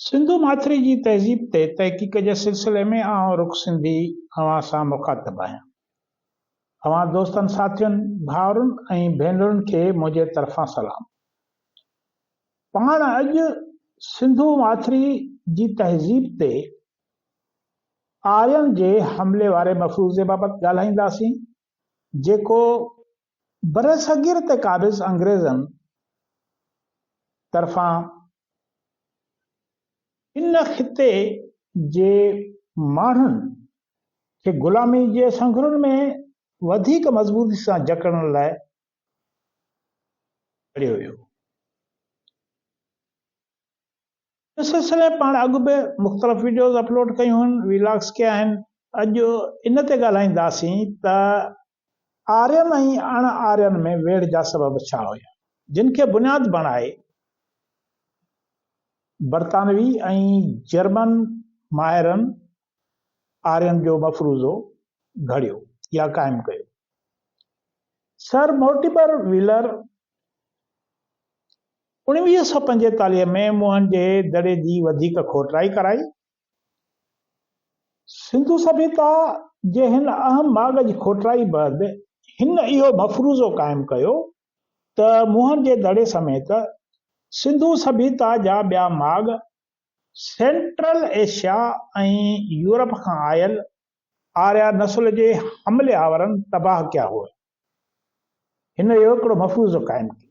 सिंधु माथरी जी तहज़ीब ते तहक़ीक़ जे सिलसिले में आउं रुख़ सिंधी अवां सां मुख़ातिब आहियां। अवां दोस्तनि साथियुनि भाउरनि ऐं भेनरुनि खे मुंहिंजे तरफ़ां सलाम। पाण अॼु सिंधु माथरी जी तहज़ीब ते आर्यन जे हमले वारे मफ़रूज़े बाबति ॻाल्हाईंदासीं, जेको बरसगीर ते क़ाबिज़ अंग्रेज़नि तरफ़ां इन ख़िते जे माण्हुनि खे ग़ुलामी जे संघुरनि में वधीक मज़बूती सां जकड़ण लाइ छड़ियो वियो। इस सिलसिले में पाण अॻु बि मुख़्तलिफ़ वीडियोज़ अपलोड कयूं आहिनि, वीलॉग्स कया आहिनि। अॼु इन ते ॻाल्हाईंदासीं त आर्यन ऐं अण आर्यन में वेड़ जा सबब छा हुया, जिन खे बुनियाद बणाए बरतानवी ऐं जर्मन माहिरनि आर्यन जो मफ़रूज़ो घड़ियो या क़ाइमु कयो। सर मोर्टिमर व्हीलर 1945 में मुंहनि जे दड़े जी वधीक खोटराई कराई। सिंधु सभ्यता जे हिन अहम माॻ जी खोटराई बैदि हिन इहो मफ़रूज़ो क़ाइमु कयो त मुंहनि जे दड़े समेत सिंधु सभ्यता जा ॿिया माॻ सेंट्रल एशिया ऐं यूरोप खां आयल आर्या नस्ल जे हमले आवरनि तबाह कया हुआ। हिन इहो हिकिड़ो मफ़रूज़ो क़ाइमु कयो।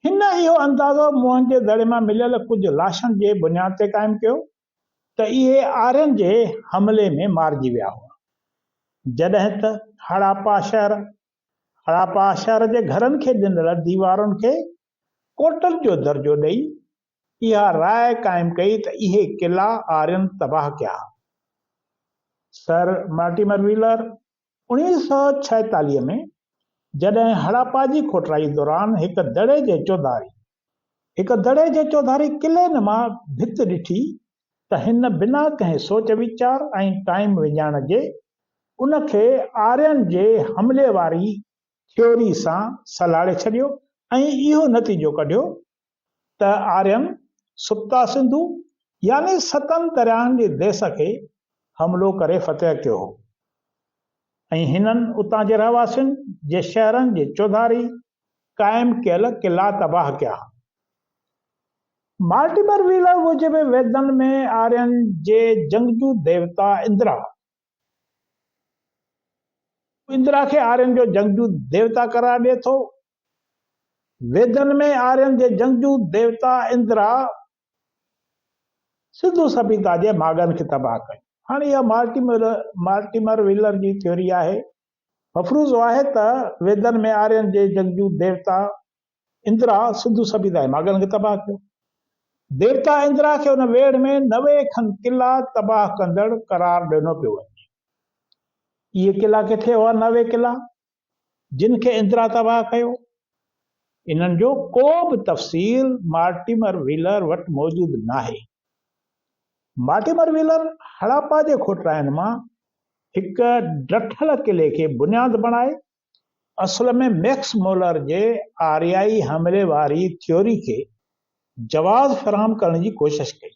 हिन इहो अंदाज़ो मुंहनि जे दड़े मां मिलियल कुझु लाशनि जे बुनियाद ते क़ाइमु कयो त इहे आर्यन जे हमले में मारिजी विया हुआ, जॾहिं त हड़ापा शहर जे घरनि खे ॾिनल दीवारुनि खे कोटनि जो दर्जो ॾेई इहा राय क़ाइमु कई त इहे क़िला आर्यन तबाह कया। सर मॉर्टिमर व्हीलर 1946 में जॾहिं हड़ापा जी खोटराई दौरान हिक दड़े जे चौधारी क़िले नुमा भित ॾिठी त हिन बिना कंहिं सोच वीचार ऐं टाइम विञाइण जे उन खे आर्यन जे हमले वारी थ्योरी सां सलाड़े छॾियो ऐं इहो नतीजो कढियो त आर्यन सुप्ता सिंधु यानी 7 दरियाहनि जे देश खे हमलो करे फ़तह कयो हो ऐं हिननि उतां जे रहवासियुनि जे शहरनि जे चौधारी क़ाइमु कयल क़िला तबाह कया। मॉर्टिमर व्हीलर मूजिबि वेदनि में आर्यन जे जंगजू देवता इंद्रा खे आर्यन जो जंगजू देवता करार ॾिए थो। वेदनि में आर्यन जे जंगजू देवता इंद्रा सिंधु सभ्यता जे माॻनि खे तबाह कयो। हाणे इहा मॉर्टिमर व्हीलर जी थ्योरी आहे, मफ़रूज़ो आहे त वेदनि में आर्यन जे जंगजू देवता इंद्रा सिंधु सभ्यता जे माॻनि खे तबाह कयो। देवता इंद्रा खे उन वेड़ में 90 खनि क़िला तबाह कंदड़ करार ॾिनो पियो वञे। इहे क़िला किथे हुआ? 90 क़िला जिन खे इंद्रा तबाह कयो। इन्हनि जो को बि तफ़सील मॉर्टिमर व्हीलर वटि मौजूदु नाहे। मॉर्टिमर व्हीलर हड़ापा जे खोटराइनि मां हिक डठल क़िले खे बुनियाद बणाए असल में मैक्स मोलर जे आर्याई हमले वारी थ्योरी खे जवाब फ़राहम करण जी कोशिश कई।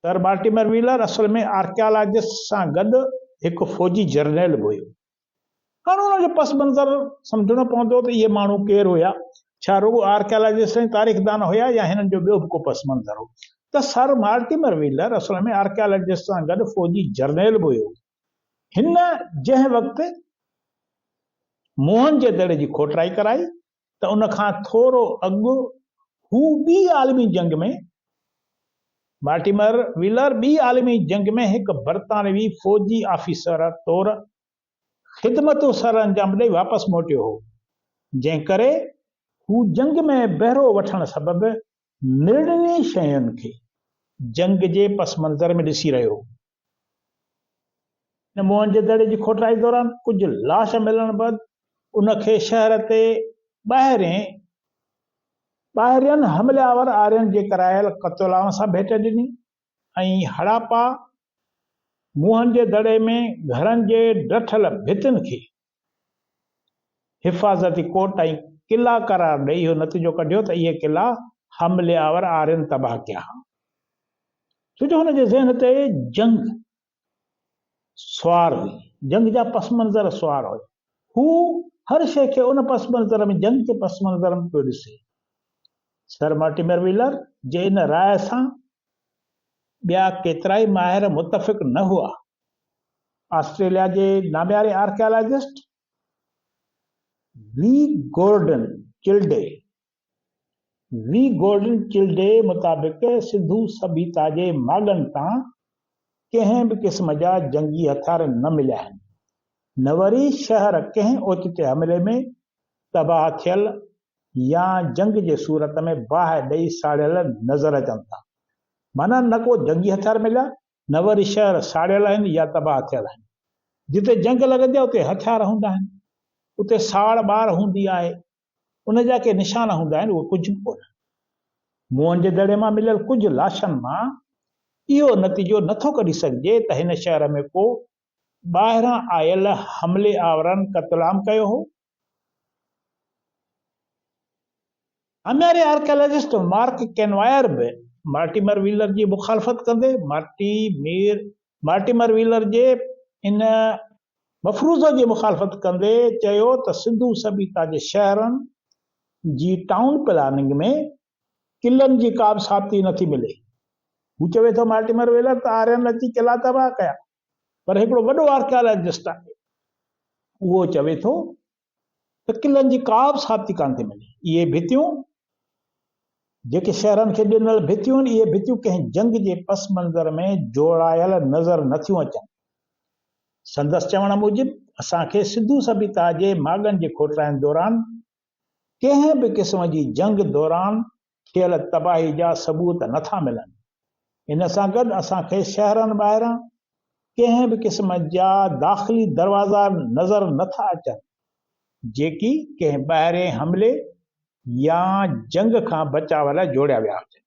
सर मॉर्टिमर व्हीलर असल में आर्कियालॉजिस्ट सां गॾु हिकु फ़ौजी जर्नल बि हुयो। हाणे हुनजो पस मंज़र सम्झणो पवंदो त इहे माण्हू केरु हुया, छा रुॻो आर्कियालॉजिस्ट ऐं तारीख़दान हुया या हिननि जो ॿियो बि को पस मंज़र हो। त सर मॉर्टिमर व्हीलर असल में आर्कियालॉजिस्ट सां गॾु फ़ौजी जर्नल बि हुयो। हिन जंहिं वक़्तु मुंहनि जे दड़े जी खोटराई कराई त उन खां थोरो अॻु हू मॉर्टिमर व्हीलर ॿी आलमी जंग में हिकु बरतानवी फ़ौजी ऑफिसर तौर ख़िदमतूं सर अंजाम ॾेई वापसि मोटियो हो, जंहिं करे हू जंग में बहिरो वठण सबबि निर्णय शयुनि खे जंग जे पस मंज़र में ॾिसी रहियो हो। मुंहनि जे दड़े जी खोटराई दौरान कुझु लाश मिलण बैदि उन खे शहर ते ॿाहिरियनि हमलावर आर्यन जे करायल क़तलाउनि सां भेट ॾिनी ऐं हड़ापा मुंहनि जे दड़े में घरनि जे डठल भितियुनि खे हिफ़ाज़ती कोट ऐं क़िला करार ॾेई इहो नतीजो कढियो त इहे क़िला हमले आवर आर्यन तबाह कया। छो जो हुन जे ज़हन ते जंग सुवार हुई, जंग जा पस मंज़र सुवार हुई। हू हर शइ खे उन पस मंज़र में, जंग के पस मंज़र में पियो ॾिसे। सर मॉर्टिमर व्हीलर जे इन राय सां ॿिया केतिराई माहिर मुतफ़िक़ न हुआ। ऑस्ट्रेलिया जे नामियारे आर्कियोलॉजिस्ट वी गॉर्डन चिल्डे मुताबिक़ सिंधु सभ्यता जे माॻनि तां कंहिं बि क़िस्म जा जंगी हथियार न मिलिया आहिनि, न वरी शहर कंहिं ओचिते हमले में तबाह थियल या जंग जे सूरत में बाहि ॾेई साड़ियल नज़र अचनि था। माना न को जंगी हथियार मिलिया, न वरी शहर साड़ियल आहिनि या तबाह थियल आहिनि। जिते जंग लॻंदी आहे उते हथियार हूंदा आहिनि, उते साड़ ॿार हूंदी आहे, उन जा के निशान हूंदा आहिनि, उहो कुझु बि कोन्हे। मुंहं जे दड़े मां मिलियल कुझु लाशनि मां इहो नतीजो नथो कढी सघिजे त हिन शहर में को ॿाहिरां आयल हमले आवरनि क़त्ल आम कयो हो। अमेरिकी आर्कियोलॉजिस्ट मार्क कैनवायर बि मॉर्टिमर व्हीलर जी मुखालफ़त कंदे मॉर्टिमर व्हीलर जे इन मफ़रूज़ जी मुखालफ़त कंदे चयो त सिंधु सभ्यता जे शहरनि जी टाउन प्लानिंग में किलनि जी का बि साबिती नथी मिले। हू चवे थो मॉर्टिमर व्हीलर त आर्यन अची किला तबाह कया, पर हिकिड़ो वॾो आर्कियोलॉजिस्ट आहे उहो चवे थो त किलनि जी का बि साबिती कान थी मिले। इहे भितियूं जेके शहरनि खे ॾिनल भितियूं आहिनि, इहे भितियूं कंहिं जंग जे पस मंज़र में जोड़ायल नज़र नथियूं अचनि। संदसि चवण मूजिबि असांखे सिंधु सभ्यता जे माॻनि जे खोटाइण दौरान कंहिं बि क़िस्म जी जंग दौरान थियल तबाही जा सबूत नथा मिलनि। इन सां गॾु असांखे शहरनि ॿाहिरां कंहिं बि क़िस्म जा दाख़िली दरवाज़ा नज़र नथा अचनि जेकी कंहिं ॿाहिरें हमले या जंग खां बचाव लाइ जोड़िया विया हुजनि।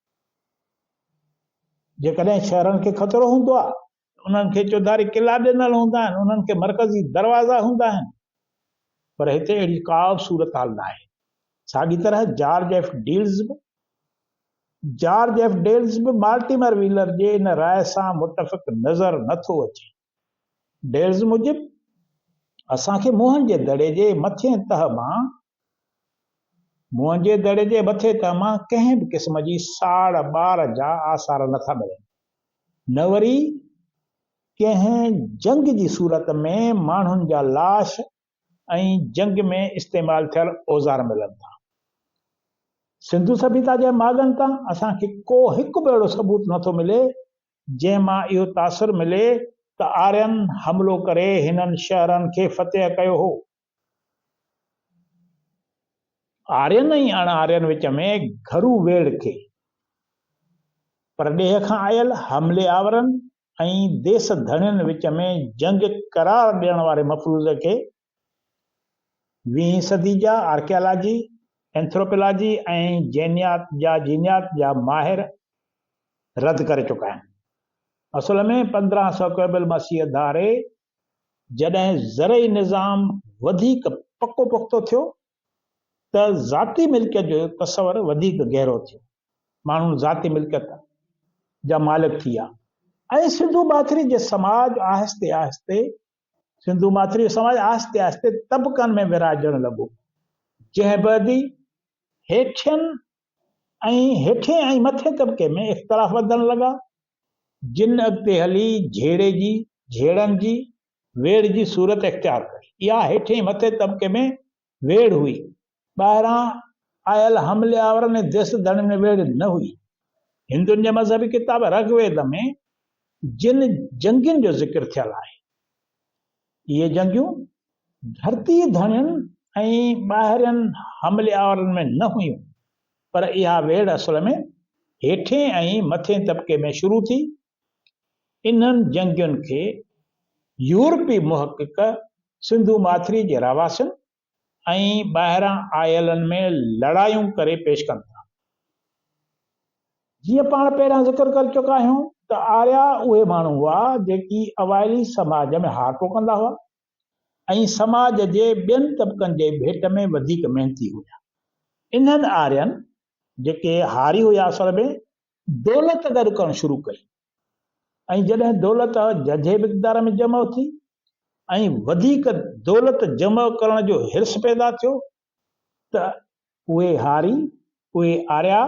जेकॾहिं शहरनि खे ख़तरो हूंदो आहे, उन्हनि खे चौधारी किला ॾिनल हूंदा आहिनि, उन्हनि खे मरकज़ी दरवाज़ा हूंदा आहिनि, पर हिते अहिड़ी का बि सूरत हाल न आहे। साॻी तरह जॉर्ज एफ डेल्स बि मॉर्टिमर व्हीलर जे इन राय सां मुतफ़िक़ नज़र नथो अचे। डेल्स मूजिबि असांखे मुंहं जे दड़े जे मथे तह मां कंहिं बि क़िस्म जी साड़ ॿार जा आसार नथा मिलनि, न वरी कंहिं जंग जी सूरत में माण्हुनि जा लाश ऐं जंग में इस्तेमालु थियल औज़ार मिलनि था। सिंधु सभ्यता जे माॻनि तां असांखे को हिकु बि अहिड़ो सबूत नथो मिले जंहिं मां इहो तासुर मिले त आर्यन हमिलो करे हिननि शहरनि खे फ़तेह कयो हो। आर्यन ऐं अण आर्यन विच में घरू वेड़ खे परॾेह खां आयल हमले आवरनि ऐं देस धणियुनि विच में जंग करार ॾियण वारे मफ़रूज़ खे 20वीं सदी जा आर्कियोलॉजी, एंथ्रोपोलॉजी ऐं जीनियात जा माहिर रद्द करे चुका आहिनि। असल में 1500 क़बल मसीह धारे जॾहिं ज़रई निज़ाम वधीक पको पुख्तो थियो त ज़ाती मिल्कियत जो तसवर वधीक गहरो थियो। माण्हू ज़ाती मिल्कियत जा मालिक थी विया ऐं सिंधु माथिरी समाज आहिस्ते आहिस्ते तबक़नि में विराजण लॻो, जंहिं बैदि हेठें ऐं मथे तबक़े में इख़्तिलाफ़ वधण लॻा, जिन अॻिते हली झेड़नि जी वेड़ जी सूरत इख्तियार कई। इहा हेठें मथे तबक़े में वेड़ हुई, ॿाहिरां आयल हमले आवरनि ऐं देस धणियुनि में वेड़ न हुई। हिंदुनि जे मज़हबी किताब ऋग्वेद में जिन जंगियुनि जो ज़िक्र थियल आहे, इहे जंगियूं धरती धणियुनि ऐं ॿाहिरियनि हमले आवरनि में न हुयूं, पर इहा वेड़ असल में हेठें ऐं मथे तबक़े में शुरू थी। इन्हनि जंगियुनि खे यूरोपी मुहक़िक़ सिंधु माथिरी जे रहवासियुनि ऐं ॿाहिरां आयलनि में लड़ायूं करे पेश कनि था। जीअं पाण पहिरियां ज़िक्र करे चुका आहियूं त आर्या उहे माण्हू हुआ जेकी अवाइली समाज में हाको कंदा हुआ ऐं समाज जे ॿियनि तबक़नि जे भेट में वधीक मेहनती हुआ। इन्हनि आर्यनि जेके हारी हुया असल में दौलत गॾु करणु शुरू कई ऐं जॾहिं दौलत जझे मिक़दार में जमा थी ऐं वधीक दौलत जमा करण जो हिर्स पैदा थियो त उहे हारी उहे आरिया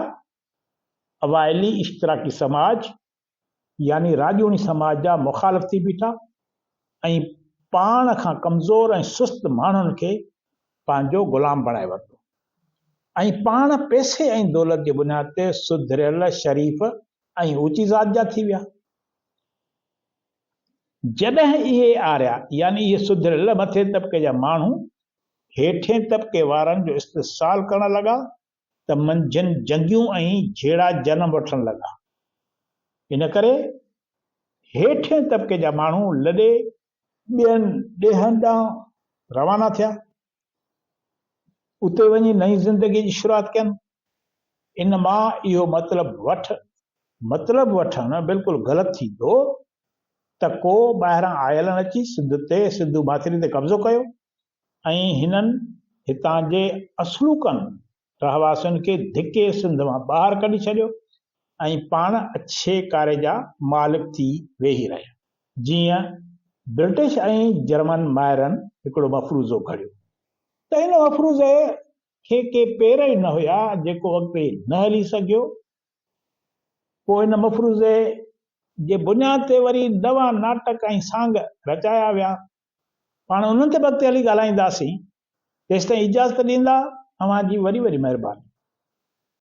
अवाइली इश्तराकी समाज यानी राजोणी समाज जा मुखालिफ़ थी बीठा ऐं पाण खां कमज़ोर ऐं सुस्त माण्हुनि खे पंहिंजो ग़ुलाम बणाए वरितो ऐं पाण पैसे ऐं दौलत जे बुनियाद ते सुधरियल शरीफ़ ऐं ऊची ज़ात जा थी विया। जॾहिं इहे आरिया यानी इहे सुधरियल मथे तबिके जा माण्हू हेठे तबिके वारनि जो इस्तेसाल करण लॻा त मंझंदि जंगियूं ऐं झेड़ा जनम वठण लॻा। इन करे हेठे तबिके जा माण्हू लॾे ॿियनि ॾेहनि ॾांहुं रवाना थिया, उते वञी नई ज़िंदगी जी शुरूआत कयनि। इन मां इहो मतिलबु वठणु बिल्कुलु ग़लति थींदो त को ॿाहिरां आयलनि अची सिंधु माथिरी ते कब्ज़ो कयो ऐं हिननि हितां जे असलूकनि रहवासियुनि खे धिके सिंध मां ॿाहिरि कढी छॾियो ऐं पाण अच्छे कारे जा मालिक थी वेही रहिया। जीअं ब्रिटिश ऐं जर्मन माहिरनि हिकिड़ो मफ़रूज़ो घड़ियो त इन मफ़रूज़े खे के पेर ई न हुया जेको अॻिते न हली सघियो। पोइ इन मफ़रूज़े जे बुनियाद ते वरी नवां नाटक ऐं सांग रचाया विया। पाण उन्हनि ते बि अॻिते हली ॻाल्हाईंदासीं। तेसिताईं इजाज़त ॾींदा, तव्हांजी वॾी वॾी महिरबानी।